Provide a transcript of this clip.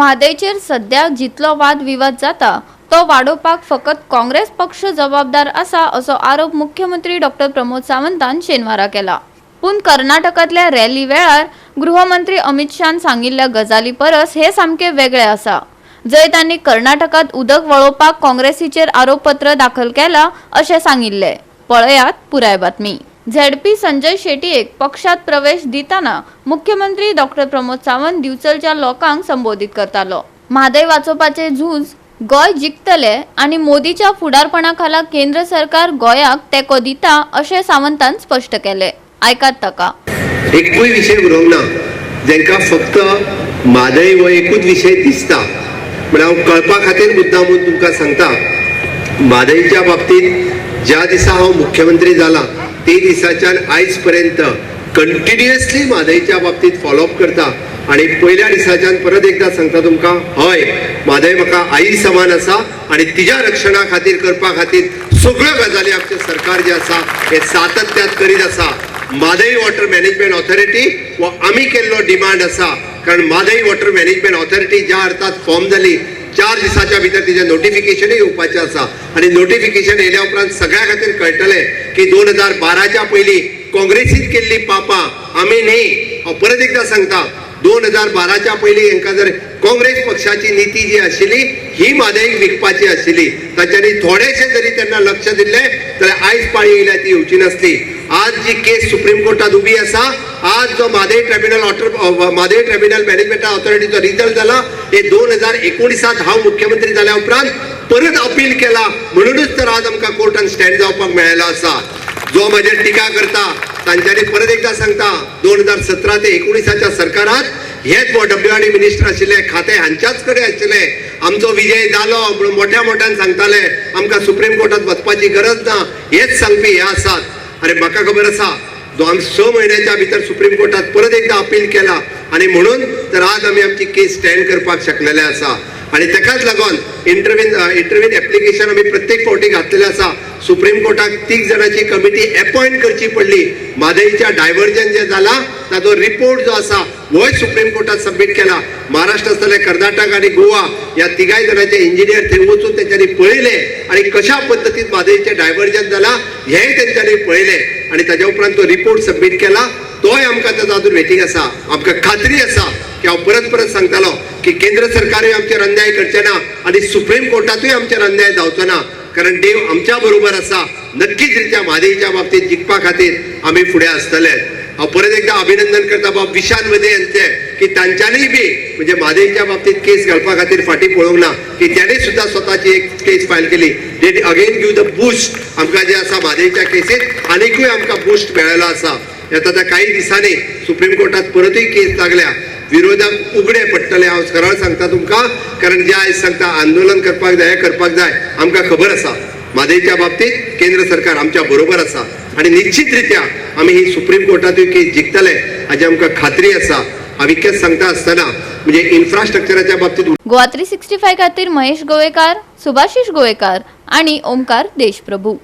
म्हादयचेर सध्या जितलो वाद विवाद जाता तो वाडोवपाक फकत काँग्रेस पक्ष जबाबदार आसा असो आरोप मुख्यमंत्री डॉक्टर प्रमोद सावंतान शेनवारा केला। पूण कर्नाटकांतल्या रॅली वेळार गृहमंत्री अमित शाहान सांगिल्ल्या गजाली परस हे सामके वेगळे आसा। जंय तांणी कर्नाटकात उदक वळोवपाक काँग्रेसीचेर आरोपपत्र दाखल केला अशें सांगिल्ले। पळयात पुराय बातमी। झेडपी संजय शेट्टीक पक्षात प्रवेश दिताना मुख्यमंत्री डॉक्टर प्रमोद सावंत दिवचलच्या लोकांक संबोधित करतालो। म्हादय वाचोवपाचे झूज गोय जिखतले आणि मोदीच्या फुडारपणाखाला केंद्र सरकार गोयाक तेको दिता अशें सावंतान स्पष्ट केले। आयकात ताका। एकूय विषय उरोवंक ना जेंका फक्त म्हादय हो एकूच विषय दिसता, म्हण हांव कळपा खातीर मुद्दामून तुमकां सांगता। म्हादयच्या बाबतीत ज्या दिसा हांव मुख्यमंत्री जाला ते दिसाच्यान आयज पर्यंत कंटिन्युअसली म्हादयच्या बाबतीत फॉलोअप करता आणि पहिल्या दिसाच्यान परत एकदा सांगता तुमकां, हय म्हादय म्हाका आई समान आसा आणि तिच्या रक्षणा खातीर करपा खातीर सगळ्यो गजाली आमचे सरकार जे आसा हे सातत्यात करीत आसा। म्हादय वॉटर मॅनेजमेंट ऑथॉरिटी हो आमी केल्लो डिमांड आसा, कारण म्हादय वॉटर मॅनेजमेंट ऑथॉरिटी ज्या अर्थात फॉर्म जाली 4 दिसाच्या भितर तिचे नोटिफिकेशन येवपाचे आसा आणि नोटिफिकेशन येयल्या उपरांत सगळ्या खातीर कळटले की 2012च्या पयलीं काँग्रेसीन केल्ली पापां आमी न्ही। हांव परत एकदा सांगता, 2012च्या पयलीं हांकां जर काँग्रेस पक्षाची नीती जी आशिल्ली ही म्हादयक विकपाची आशिल्ली, ताच्यांनी थोडेशे जरी तेन्ना लक्ष दिल्ले जाल्यार आयज पाळी येयल्या ती येवची नासली। आज जी केस सुप्रीम कोर्टात उबी आसा, आज जो म्हादय ट्रिब्युनल मॅनेजमेंट ऑथॉरिटीचो रिजल्ट जाला हे 2019 हांव मुख्यमंत्री जाल्या उपरांत परत अपील केला, म्हणूनच तर आज आमकां कोर्टान स्टँड जावपाक मेळ्ळो आसा। जो म्हाजेर टिका करता तांच्यांनी परत एकदा सांगता, 2017 ते 19च्या सरकारात हेच WRD मिनिस्टर आशिल्ले, खाते हांच्याच कडेन आशिल्ले। आमचो विजय जालो म्हणून मोठ्या मोठ्यान सांगताले आमकां सुप्रीम कोर्टात वचपाची गरज ना, हेच सांगपी हे आसात। अरे म्हाका खबर आसा 6 म्हयन्याच्या भितर सुप्रीम कोर्टात परत एकदा अपील केला आणि म्हणून तर आज आमी आमची केस स्टँड करपाक शकलेले आसा। आणि तेकाच लागून इंटरव्हीन एप्लिकेशन आमी प्रत्येक फावटी घातलेले आसा। सुप्रीम कोर्टाक 3 जाणांची कमिटी अपॉइंट करची पडली। म्हादयच्या डायव्हर्जन जे जाला ताचो रिपोर्ट जो आसा होय सुप्रीम कोर्टात सबमिट केला। महाराष्ट्र आसतले, कर्नाटक आणि गोवा या 3 जाणांचे इंजिनियर थंय वचून तेंच्यांनी पळयले आणि कशा पद्दतीन म्हादयचे डायव्हर्जन जाला हेय तेंच्यांनी पळयले आणि ताच्या उपरांत तो रिपोर्ट सबमिट केला। तोय आमकां ताचो अजून वेटिंग आसा। आमकां खात्री आसा की हांव परत सांगतालो की केंद्र सरकारूय आमचेर अन्याय करचे ना आणि सुप्रीम कोर्टातूय आमचेर अन्याय जावचो ना, कारण देव आमच्या बरोबर आसा। नक्कीच रित्या म्हादयच्या बाबतीत जिखपा खातीर आमी फुडें आसतले। हांव परत एकदा अभिनंदन करता बाब विशाल वदे यांचे की तांच्यांनी बी म्हणजे म्हादयच्या बाबतीत केस घालपा खातीर फाटी पळोवंक ना, की त्यांनी सुद्धा स्वताची एक केस फायल केली। That again give the boost आमकां जे आसा म्हादयच्या केसीत आनीकूय आमकां बूस्ट मेळ्ळो आसा। आता काही दिसांनी सुप्रीम कोर्टात परतूय केस लागल्या, विरोधाक उगडे पडटले। हांव सरळ सांगता तुमकां, कारण जे आयज सांगता आंदोलन करपाक जाय आमकां खबर आसा म्हादयच्या बाबतीत केंद्र सरकार आमच्या बरोबर आसा आणि निश्चित रित्या आमी ही सुप्रीम कोर्टातूय केस जिखतले हाची आमकां खात्री आसा। हांव इतकेंच सांगता आसतना म्हणजे इन्फ्रास्ट्रक्चराच्या बाबतीत गोवा 365 खातीर महेश गोवेकार, सुभाशीष गोवेकार आणि ओमकार देशप्रभू।